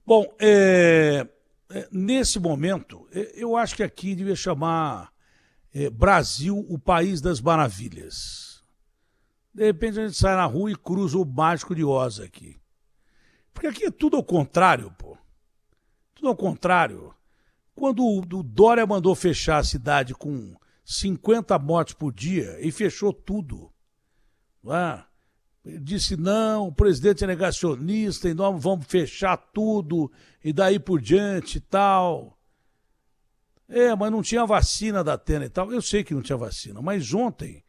Bom, nesse momento, eu acho que aqui devia chamar Brasil, o país das maravilhas. De repente a gente sai na rua e cruza o Mágico de Oz aqui. Porque aqui é tudo ao contrário, pô. Tudo ao contrário. Quando o Dória mandou fechar a cidade com 50 mortes por dia e fechou tudo, não é? Ele disse, não, o presidente é negacionista e nós vamos fechar tudo e daí por diante e tal. Mas não tinha vacina da Atena e tal. Eu sei que não tinha vacina, mas ontem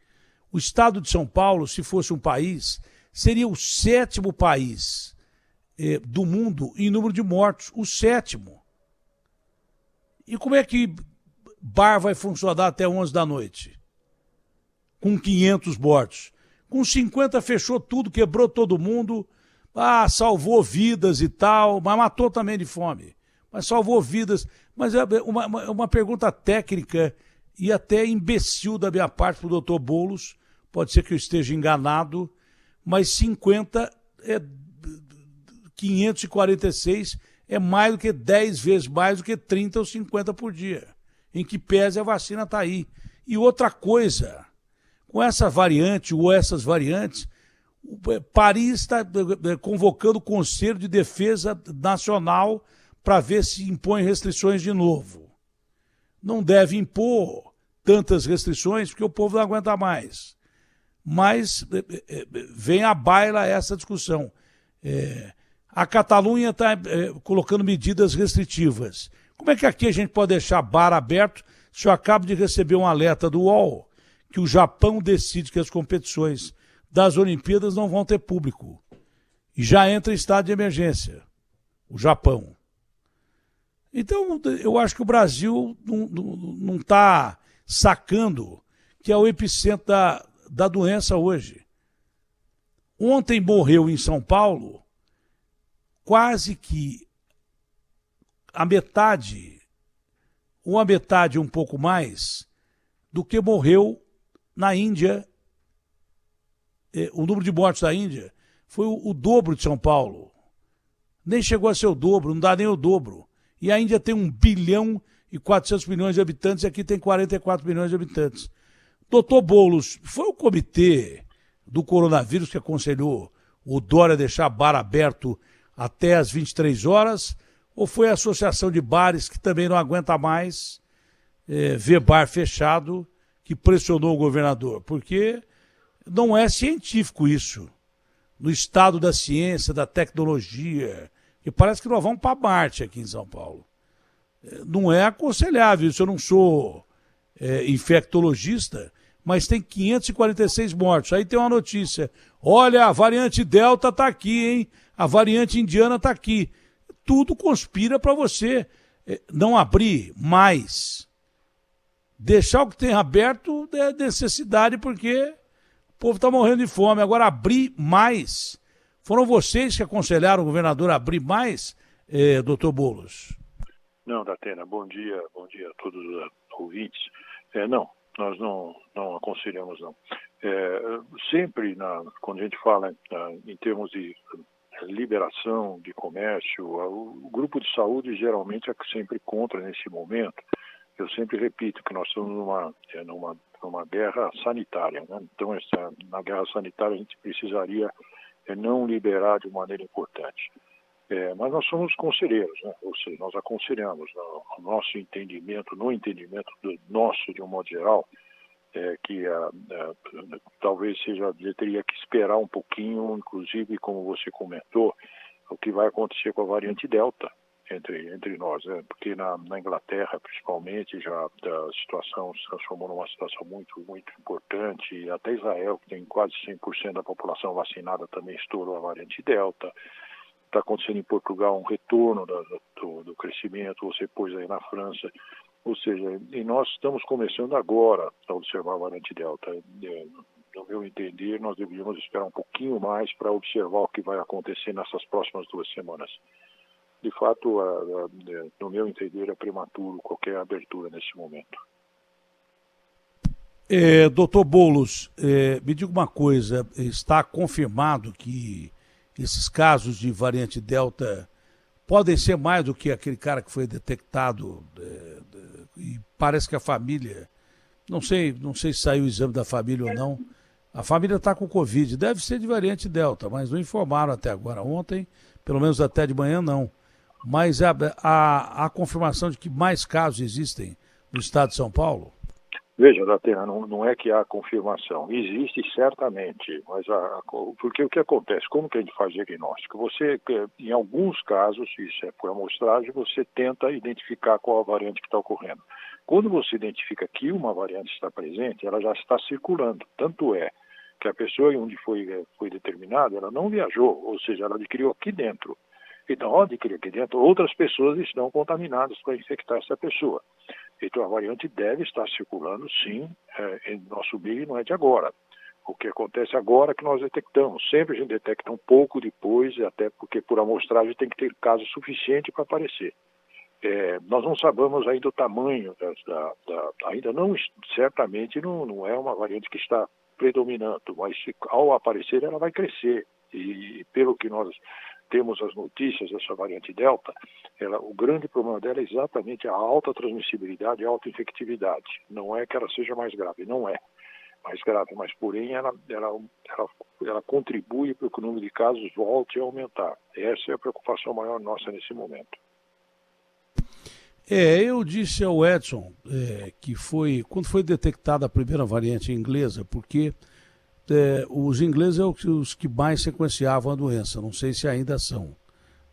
o estado de São Paulo, se fosse um país, seria o 7º país do mundo em número de mortos, o 7º. E como é que bar vai funcionar até 11 da noite? Com 500 mortos. Com 50 fechou tudo, quebrou todo mundo, salvou vidas e tal, mas matou também de fome. Mas salvou vidas. Mas é uma pergunta técnica e até imbecil da minha parte para o doutor Boulos, pode ser que eu esteja enganado, mas 546 é mais do que 10 vezes mais do que 30 ou 50 por dia, em que pese a vacina está aí. E outra coisa, com essa variante ou essas variantes, Paris está convocando o Conselho de Defesa Nacional para ver se impõe restrições de novo. Não deve impor tantas restrições porque o povo não aguenta mais. Mas vem à baila essa discussão. A Catalunha está colocando medidas restritivas. Como é que aqui a gente pode deixar bar aberto se eu acabo de receber um alerta do UOL que o Japão decide que as competições das Olimpíadas não vão ter público? E já entra em estado de emergência, o Japão. Então, eu acho que o Brasil não está sacando que é o epicentro da doença hoje. Ontem morreu em São Paulo quase que a metade, ou a metade um pouco mais, do que morreu na Índia. O número de mortes da Índia foi o dobro de São Paulo. Nem chegou a ser o dobro, não dá nem o dobro. E a Índia tem 1 bilhão e 400 milhões de habitantes e aqui tem 44 milhões de habitantes. Doutor Boulos, foi o comitê do coronavírus que aconselhou o Dória deixar bar aberto até às 23 horas, ou foi a Associação de Bares, que também não aguenta mais ver bar fechado, que pressionou o governador? Porque não é científico isso. No estado da ciência, da tecnologia, que parece que nós vamos para Marte aqui em São Paulo. Não é aconselhável isso. Eu não sou infectologista, mas tem 546 mortos. Aí tem uma notícia. Olha, a variante Delta está aqui, hein? A variante indiana está aqui. Tudo conspira para você não abrir mais. Deixar o que tem aberto é necessidade, porque o povo está morrendo de fome. Agora, abrir mais. Foram vocês que aconselharam o governador a abrir mais, doutor Boulos? Não, Datena, bom dia a todos os ouvintes. Não, nós não aconselhamos, não. Sempre, quando a gente fala em termos de liberação de comércio, o grupo de saúde geralmente é sempre contra nesse momento. Eu sempre repito que nós estamos numa guerra sanitária, né? Então, na guerra sanitária a gente precisaria não liberar de maneira importante. Mas nós somos conselheiros, né? Ou seja, nós aconselhamos no nosso entendimento, nosso de um modo geral, que talvez teria que esperar um pouquinho, inclusive, como você comentou, o que vai acontecer com a variante Delta entre nós, né? Porque na Inglaterra, principalmente, já a situação se transformou numa situação muito, muito importante, e até Israel, que tem quase 100% da população vacinada, também estourou a variante Delta. Está acontecendo em Portugal um retorno do crescimento, você pôs aí na França. Ou seja, e nós estamos começando agora a observar a variante Delta. No meu entender, nós deveríamos esperar um pouquinho mais para observar o que vai acontecer nessas próximas 2 semanas. De fato, no meu entender, é prematuro qualquer abertura nesse momento. Doutor Boulos, me diga uma coisa, está confirmado que esses casos de variante Delta podem ser mais do que aquele cara que foi detectado, e parece que a família, não sei se saiu o exame da família ou não, a família está com Covid, deve ser de variante Delta, mas não informaram até agora. Ontem, pelo menos até de manhã, não. Mas a confirmação de que mais casos existem no estado de São Paulo? Veja, Datena, não é que há confirmação. Existe certamente, mas porque o que acontece? Como que a gente faz diagnóstico? Você, em alguns casos, isso é por amostragem, você tenta identificar qual a variante que está ocorrendo. Quando você identifica que uma variante está presente, ela já está circulando. Tanto é que a pessoa onde foi determinada, ela não viajou, ou seja, ela adquiriu aqui dentro. Então, ao adquirir aqui dentro, outras pessoas estão contaminadas para infectar essa pessoa. Então, a variante deve estar circulando, sim, em nosso meio, não é de agora. O que acontece agora é que nós detectamos. Sempre a gente detecta um pouco depois, até porque por amostragem tem que ter caso suficiente para aparecer. Nós não sabemos ainda o tamanho, ainda não, certamente não é uma variante que está predominando, mas ao aparecer ela vai crescer. E pelo que nós temos as notícias dessa variante Delta, o grande problema dela é exatamente a alta transmissibilidade e a alta infectividade. Não é que ela seja mais grave, não é mais grave, mas porém ela contribui para que o número de casos volte a aumentar. Essa é a preocupação maior nossa nesse momento. Eu disse ao Edson que quando foi detectada a primeira variante inglesa, porque os ingleses são os que mais sequenciavam a doença, não sei se ainda são,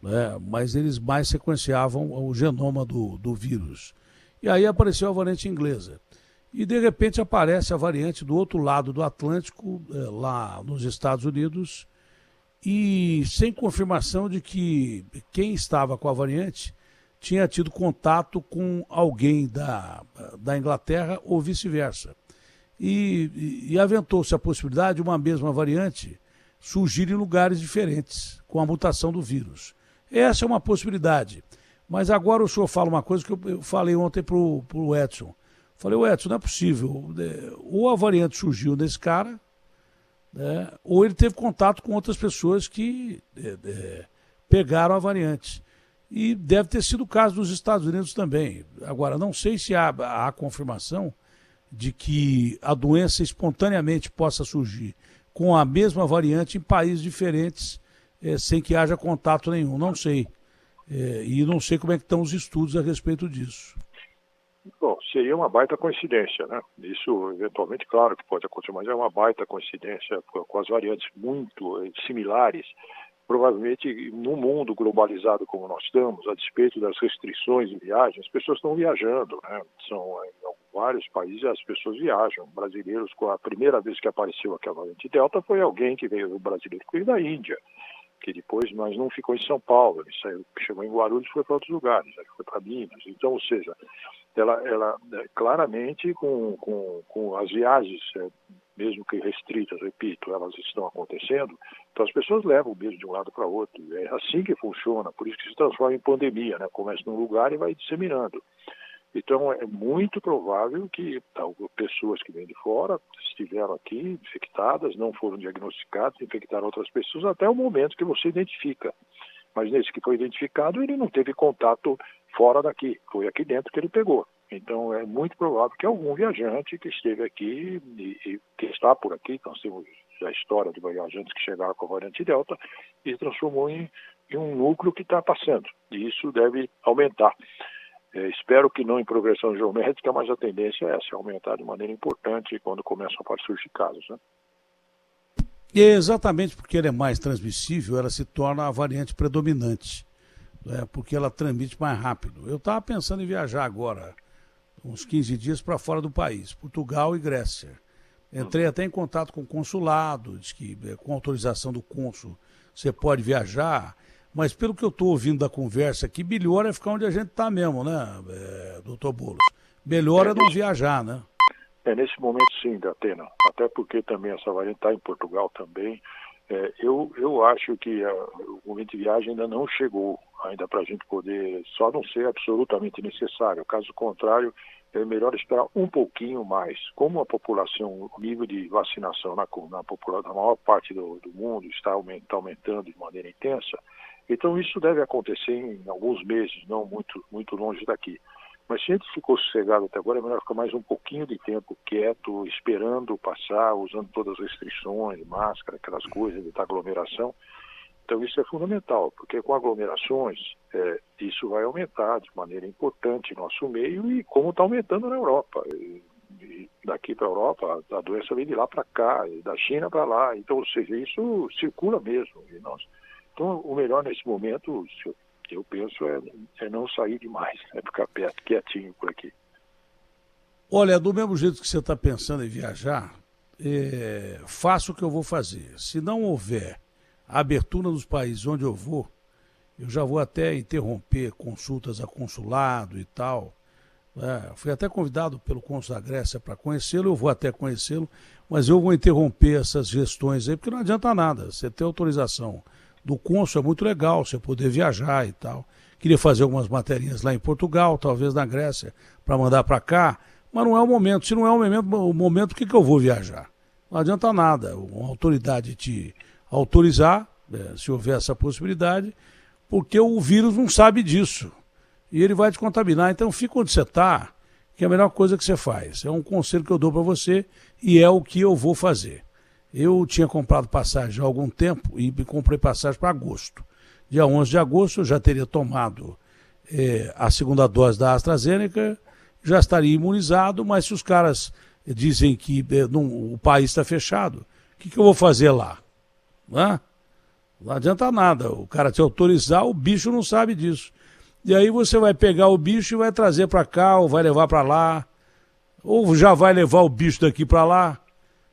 né? Mas eles mais sequenciavam o genoma do vírus. E aí apareceu a variante inglesa. E de repente aparece a variante do outro lado do Atlântico, lá nos Estados Unidos, e sem confirmação de que quem estava com a variante tinha tido contato com alguém da Inglaterra ou vice-versa. E aventou-se a possibilidade de uma mesma variante surgir em lugares diferentes, com a mutação do vírus. Essa é uma possibilidade. Mas agora o senhor fala uma coisa que eu falei ontem para o Edson. Falei, Edson, não é possível. Ou a variante surgiu nesse cara, né, ou ele teve contato com outras pessoas que pegaram a variante. E deve ter sido o caso dos Estados Unidos também. Agora, não sei se há confirmação de que a doença espontaneamente possa surgir com a mesma variante em países diferentes, sem que haja contato nenhum. Não sei. E não sei como é que estão os estudos a respeito disso. Bom, seria uma baita coincidência, né? Isso, eventualmente, claro que pode acontecer, mas é uma baita coincidência com as variantes muito similares. Provavelmente, no mundo globalizado como nós estamos, a despeito das restrições de viagem, as pessoas estão viajando, né? Em vários países as pessoas viajam. Brasileiros, a primeira vez que apareceu aquela variante Delta foi alguém que veio, o brasileiro que veio da Índia, que depois, mas não ficou em São Paulo, ele saiu, chegou em Guarulhos e foi para outros lugares, foi para Minas. Então, ou seja, ela claramente com as viagens, mesmo que restritas, repito, elas estão acontecendo, então as pessoas levam o mesmo de um lado para o outro. É assim que funciona, por isso que se transforma em pandemia, né? Começa num lugar e vai disseminando. Então é muito provável que pessoas que vêm de fora estiveram aqui infectadas, não foram diagnosticadas, infectaram outras pessoas até o momento que você identifica. Mas nesse que foi identificado, ele não teve contato fora daqui, foi aqui dentro que ele pegou. Então é muito provável que algum viajante que esteve aqui e que está por aqui, nós temos a história de viajantes que chegaram com a variante Delta e transformou em um núcleo que está passando. E isso deve aumentar. Espero que não em progressão geométrica, mas a tendência é essa, aumentar de maneira importante quando começam a surgir casos, né? E é exatamente porque ela é mais transmissível, ela se torna a variante predominante, né, porque ela transmite mais rápido. Eu estava pensando em viajar agora, uns 15 dias para fora do país, Portugal e Grécia. Entrei até em contato com o consulado, diz que com autorização do cônsul você pode viajar, mas pelo que eu estou ouvindo da conversa aqui, melhor é ficar onde a gente está mesmo, né, doutor Boulos? Melhor é não viajar, né? Nesse momento sim, Datena, até porque também essa variante está em Portugal também. Eu acho que o momento de viagem ainda não chegou, ainda para a gente poder, só não ser absolutamente necessário. Caso contrário, é melhor esperar um pouquinho mais. Como a população, o nível de vacinação na população, na maior parte do mundo está aumentando de maneira intensa, Então isso deve acontecer em alguns meses, não muito longe daqui. Mas se a gente ficou sossegado até agora, é melhor ficar mais um pouquinho de tempo quieto, esperando passar, usando todas as restrições, máscara, aquelas coisas, evitar aglomeração. Então isso é fundamental, porque com aglomerações isso vai aumentar de maneira importante no nosso meio e como está aumentando na Europa. E daqui para a Europa, a doença vem de lá para cá, e da China para lá. Então, ou seja, isso circula mesmo. Então, o melhor nesse momento, eu penso, é não sair demais, ficar perto, quietinho por aqui. Olha, do mesmo jeito que você está pensando em viajar, faça o que eu vou fazer. Se não houver a abertura dos países onde eu já vou até interromper consultas a consulado e tal. Fui até convidado pelo cônsul da Grécia para conhecê-lo, eu vou até conhecê-lo, mas eu vou interromper essas gestões aí, porque não adianta nada. Você ter autorização do cônsul é muito legal, você poder viajar e tal. Queria fazer algumas matérias lá em Portugal, talvez na Grécia, para mandar para cá, mas não é o momento. Se não é o momento, por que eu vou viajar? Não adianta nada. Uma autoridade te autorizar, se houver essa possibilidade, porque o vírus não sabe disso. E ele vai te contaminar. Então fica onde você está, que é a melhor coisa que você faz. É um conselho que eu dou para você e é o que eu vou fazer. Eu tinha comprado passagem há algum tempo e comprei passagem para agosto. Dia 11 de agosto eu já teria tomado a segunda dose da AstraZeneca, já estaria imunizado, mas se os caras dizem que o país está fechado, o que eu vou fazer lá? Não adianta nada. O cara te autorizar, o bicho não sabe disso. E aí você vai pegar o bicho e vai trazer para cá, ou vai levar para lá, ou já vai levar o bicho daqui para lá,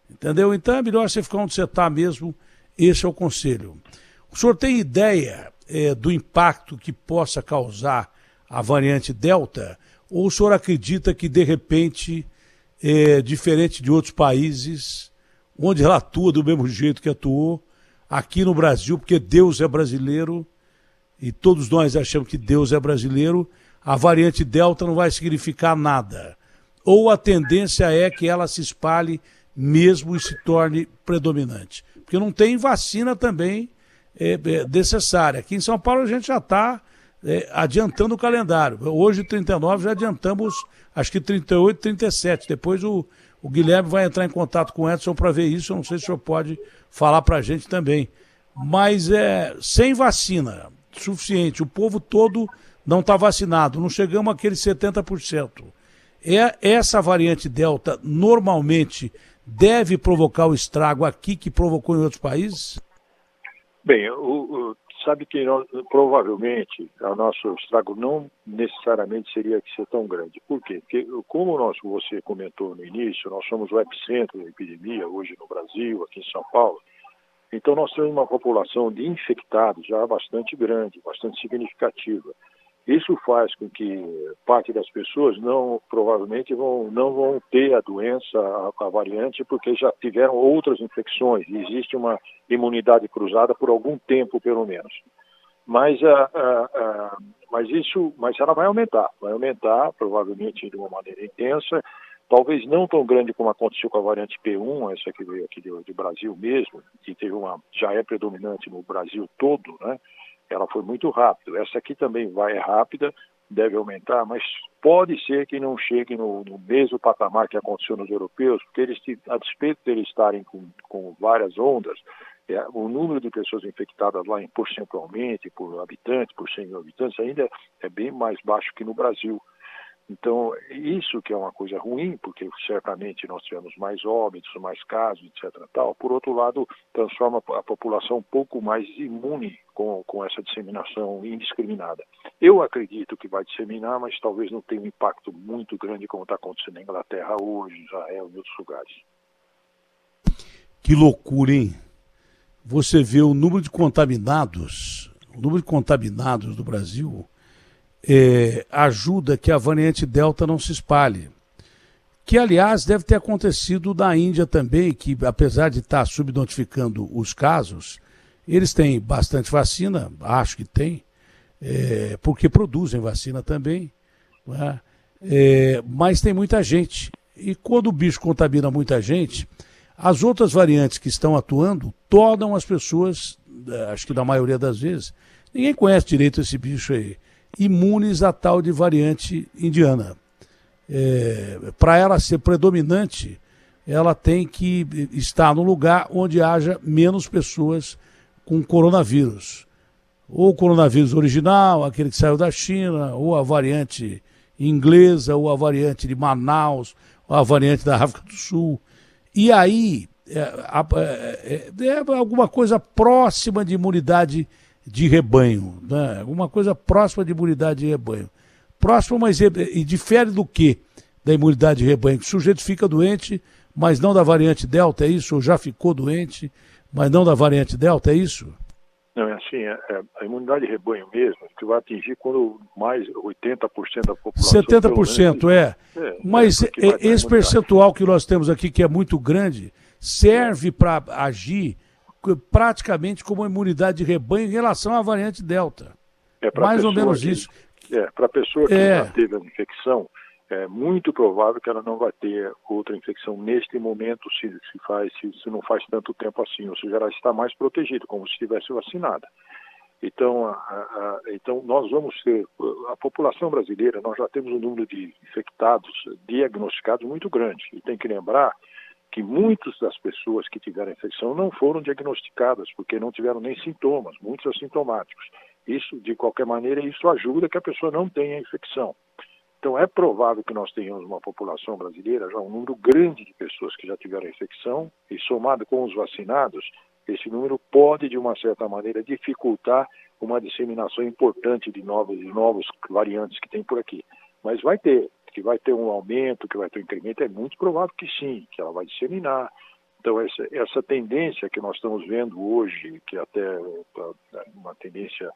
entendeu? Então é melhor você ficar onde você está mesmo, esse é o conselho. O senhor tem ideia do impacto que possa causar a variante Delta, ou o senhor acredita que de repente, diferente de outros países, onde ela atua do mesmo jeito que atuou, aqui no Brasil, porque Deus é brasileiro, e todos nós achamos que Deus é brasileiro, a variante Delta não vai significar nada. Ou a tendência é que ela se espalhe mesmo e se torne predominante. Porque não tem vacina também necessária. Aqui em São Paulo a gente já está adiantando o calendário. Hoje, 39, já adiantamos, acho que 38, 37. Depois o Guilherme vai entrar em contato com o Edson para ver isso. Eu não sei se o senhor pode falar para a gente também. Mas sem vacina suficiente, o povo todo não está vacinado, não chegamos àqueles 70%. Essa variante Delta normalmente deve provocar o estrago aqui que provocou em outros países? Bem, sabe que provavelmente o nosso estrago não necessariamente seria que ser tão grande. Por quê? Porque como você comentou no início, nós somos o epicentro da epidemia hoje no Brasil, aqui em São Paulo. Então nós temos uma população de infectados já bastante grande, bastante significativa. Isso faz com que parte das pessoas provavelmente não vão ter a doença, a variante, porque já tiveram outras infecções. E existe uma imunidade cruzada por algum tempo, pelo menos. Mas ela vai aumentar provavelmente de uma maneira intensa. Talvez não tão grande como aconteceu com a variante P1, essa que veio aqui do Brasil mesmo, que já é predominante no Brasil todo, né? Ela foi muito rápida. Essa aqui também vai rápida, deve aumentar, mas pode ser que não chegue no mesmo patamar que aconteceu nos europeus, porque a despeito de eles estarem com várias ondas, o número de pessoas infectadas lá percentualmente, por habitante, por 100 mil habitantes, ainda é bem mais baixo que no Brasil. Então, isso que é uma coisa ruim, porque certamente nós tivemos mais óbitos, mais casos, etc. Tal. Por outro lado, transforma a população um pouco mais imune com essa disseminação indiscriminada. Eu acredito que vai disseminar, mas talvez não tenha um impacto muito grande como está acontecendo na Inglaterra hoje, Israel e outros lugares. Que loucura, hein? Você vê o número de contaminados do Brasil... ajuda que a variante Delta não se espalhe. Que, aliás, deve ter acontecido na Índia também, que apesar de estar subnotificando os casos, eles têm bastante vacina, acho que tem, porque produzem vacina também, né? Mas tem muita gente. E quando o bicho contamina muita gente, as outras variantes que estão atuando tornam as pessoas, acho que na maioria das vezes, Ninguém conhece direito esse bicho aí. Imunes à tal de variante indiana. Para ela ser predominante, ela tem que estar no lugar onde haja menos pessoas com coronavírus. Ou o coronavírus original, aquele que saiu da China, ou a variante inglesa, ou a variante de Manaus, ou a variante da África do Sul. E aí, alguma coisa próxima de imunidade de rebanho, né? Alguma coisa próxima de imunidade de rebanho. Próximo, mas e difere do quê? Da imunidade de rebanho. Que o sujeito fica doente, mas não da variante Delta, é isso? Ou já ficou doente, mas não da variante Delta, é isso? Não, é assim, a imunidade de rebanho mesmo, que vai atingir quando mais 80% da população... 70%, mas esse percentual que nós temos aqui, que é muito grande, serve para agir praticamente como imunidade de rebanho em relação à variante Delta. Mais ou menos isso. Para a pessoa que já teve a infecção, é muito provável que ela não vai ter outra infecção neste momento se não faz tanto tempo assim, ou seja, ela está mais protegida, como se estivesse vacinada. Então, então nós vamos ter, a população brasileira, nós já temos um número de infectados diagnosticados muito grande, e tem que lembrar que muitas das pessoas que tiveram infecção não foram diagnosticadas, porque não tiveram nem sintomas, muitos assintomáticos. Isso, de qualquer maneira, isso ajuda que a pessoa não tenha infecção. Então, é provável que nós tenhamos uma população brasileira, já um número grande de pessoas que já tiveram infecção, e somado com os vacinados, esse número pode, de uma certa maneira, dificultar uma disseminação importante de novos variantes que tem por aqui. Mas que vai ter um aumento, que vai ter um incremento, é muito provável que sim, que ela vai disseminar. Então, essa tendência que nós estamos vendo hoje, que até uma tendência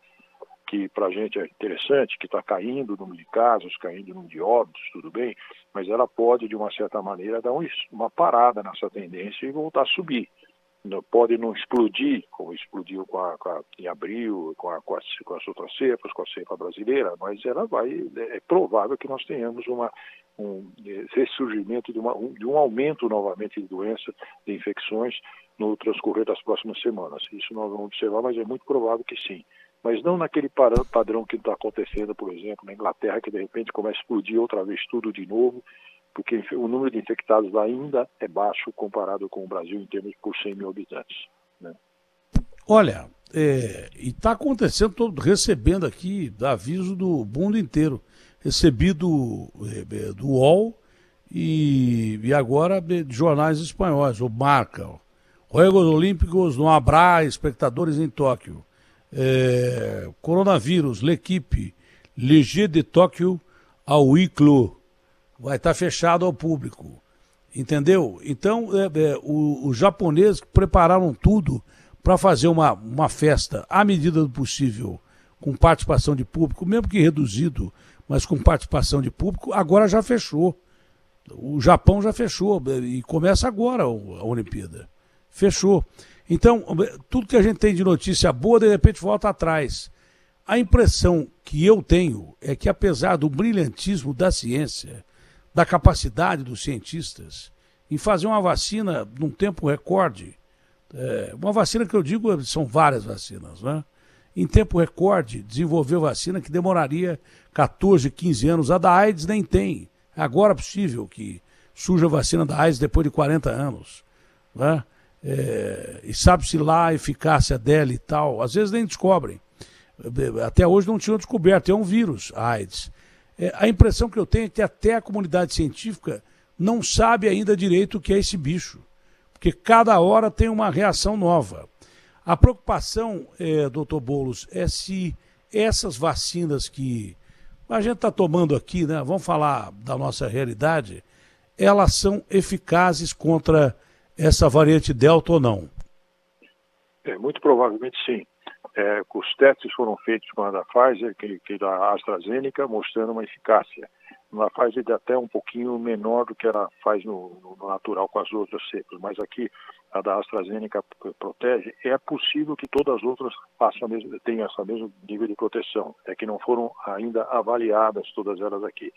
que para a gente é interessante, que está caindo o número de casos, caindo o número de óbitos, tudo bem, mas ela pode, de uma certa maneira, dar uma parada nessa tendência e voltar a subir. Pode não explodir, como explodiu em abril, com as outras cepas, com a cepa brasileira, mas ela é provável que nós tenhamos um ressurgimento de um aumento novamente de doença, de infecções no transcorrer das próximas semanas. Isso nós vamos observar, mas é muito provável que sim. Mas não naquele padrão que está acontecendo, por exemplo, na Inglaterra, que de repente começa a explodir outra vez tudo de novo, porque o número de infectados ainda é baixo comparado com o Brasil em termos por 100 mil habitantes. Né? Olha, e está acontecendo, estou recebendo aqui aviso do mundo inteiro. Recebi do UOL e agora de jornais espanhóis, o Marca. Juegos Olímpicos no habrá espectadores em Tóquio. Coronavírus, L'Equipe, Ligier de Tóquio ao Huis-clos. Vai estar fechado ao público, entendeu? Então, os japoneses prepararam tudo para fazer uma festa à medida do possível, com participação de público, mesmo que reduzido, mas com participação de público, agora já fechou. O Japão já fechou, e começa agora a Olimpíada. Fechou. Então, tudo que a gente tem de notícia boa, de repente volta atrás. A impressão que eu tenho é que, apesar do brilhantismo da ciência, da capacidade dos cientistas em fazer uma vacina num tempo recorde, uma vacina que eu digo, são várias vacinas, né? Em tempo recorde, desenvolveu vacina que demoraria 14, 15 anos. A da AIDS nem tem. Agora é possível que surja a vacina da AIDS depois de 40 anos, né? E sabe-se lá a eficácia dela e tal. Às vezes nem descobrem. Até hoje não tinham descoberto. É um vírus, a AIDS. A impressão que eu tenho é que até a comunidade científica não sabe ainda direito o que é esse bicho, porque cada hora tem uma reação nova. A preocupação, doutor Boulos, é se essas vacinas que a gente está tomando aqui, né, vamos falar da nossa realidade, elas são eficazes contra essa variante Delta ou não? Muito provavelmente sim. Os testes foram feitos com a da Pfizer e da AstraZeneca, mostrando uma eficácia. Na Pfizer é até um pouquinho menor do que ela faz no natural com as outras cepas, mas aqui a da AstraZeneca protege. É possível que todas as outras tenham esse mesmo nível de proteção. É que não foram ainda avaliadas todas elas aqui.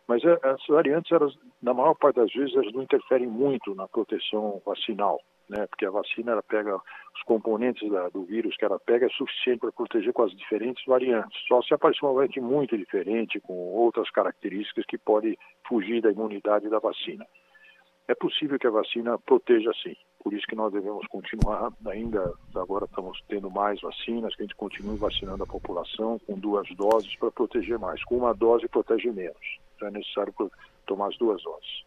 Mas as variantes, elas, na maior parte das vezes, elas não interferem muito na proteção vacinal. né? Porque a vacina, ela pega os componentes do vírus que ela pega, é suficiente para proteger com as diferentes variantes. Só se aparecer uma variante muito diferente, com outras características que pode fugir da imunidade da vacina. É possível que a vacina proteja sim, por isso que nós devemos continuar, ainda agora estamos tendo mais vacinas, que a gente continue vacinando a população com 2 doses para proteger mais. Com 1 dose protege menos, então é necessário tomar as 2 doses.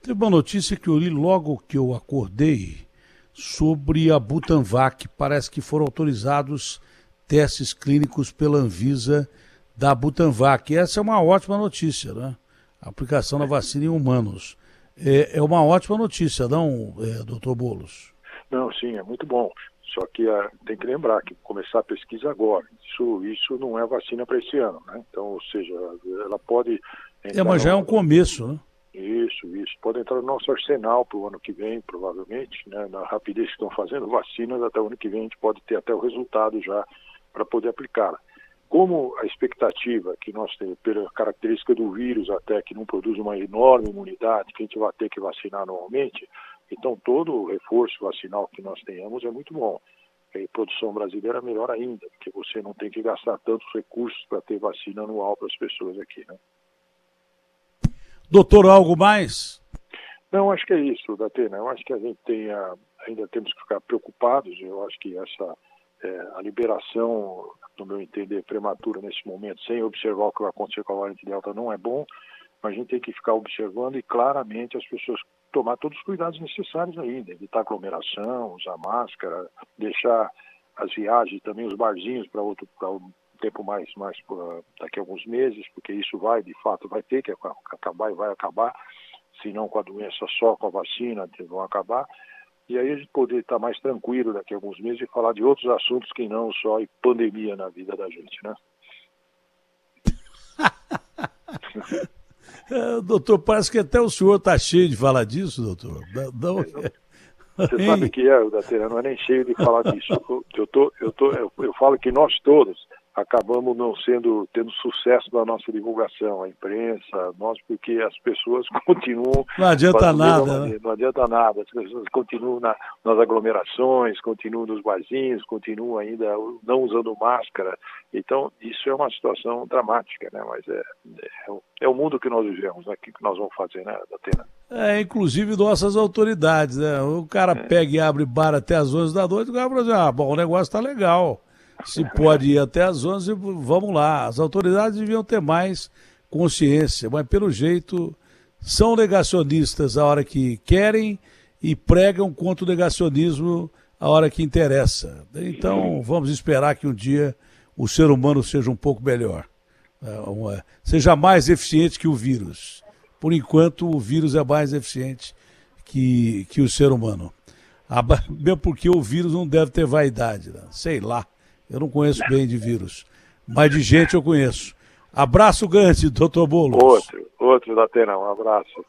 Tem uma notícia que eu li logo que eu acordei sobre a Butanvac. Parece que foram autorizados testes clínicos pela Anvisa da Butanvac. E essa é uma ótima notícia, né? A aplicação da vacina em humanos. É uma ótima notícia, não, doutor Boulos? Não, sim, é muito bom. Só que tem que lembrar que começar a pesquisa agora. Isso não é vacina para esse ano, né? Então, ou seja, ela pode... Mas já é um começo, né? Isso. Pode entrar no nosso arsenal para o ano que vem, provavelmente, né? Na rapidez que estão fazendo vacinas, até o ano que vem a gente pode ter até o resultado já para poder aplicá-la. Como a expectativa que nós temos, pela característica do vírus até que não produz uma enorme imunidade, que a gente vai ter que vacinar anualmente, então todo o reforço vacinal que nós tenhamos é muito bom. E a produção brasileira é melhor ainda, porque você não tem que gastar tantos recursos para ter vacina anual para as pessoas aqui, né? Doutor, algo mais? Não, acho que é isso, Datena. Eu acho que a gente ainda temos que ficar preocupados. Eu acho que a liberação, no meu entender, prematura nesse momento, sem observar o que vai acontecer com a variante Delta, não é bom, mas a gente tem que ficar observando e claramente as pessoas tomar todos os cuidados necessários ainda, evitar aglomeração, usar máscara, deixar as viagens, também os barzinhos para um tempo mais daqui a alguns meses, porque isso de fato vai ter que acabar e vai acabar, se não com a doença só com a vacina, vão acabar. E aí a gente poder estar mais tranquilo daqui a alguns meses e falar de outros assuntos que não só pandemia na vida da gente, né? Doutor, parece que até o senhor está cheio de falar disso, doutor. Você sabe que Datena, não é nem cheio de falar disso. Eu falo que nós todos acabamos não tendo sucesso na nossa divulgação, a imprensa, porque as pessoas continuam... Não adianta nada, né? Não adianta nada, as pessoas continuam nas aglomerações, continuam nos barzinhos, continuam ainda não usando máscara, então isso é uma situação dramática, né? Mas é o mundo que nós vivemos, né? O que nós vamos fazer, né, Datena? Inclusive nossas autoridades, né? O cara pega e abre bar até as 11 da noite, o cara fala assim, bom, o negócio tá legal. Se pode ir até às 11, vamos lá. As autoridades deviam ter mais consciência, mas pelo jeito são negacionistas a hora que querem e pregam contra o negacionismo a hora que interessa. Então vamos esperar que um dia o ser humano seja um pouco melhor, seja mais eficiente que o vírus. Por enquanto o vírus é mais eficiente que o ser humano. Mesmo porque o vírus não deve ter vaidade, né? Sei lá. Eu não conheço bem de vírus, mas de gente eu conheço. Abraço grande, doutor Boulos. Outro, Datena, um abraço.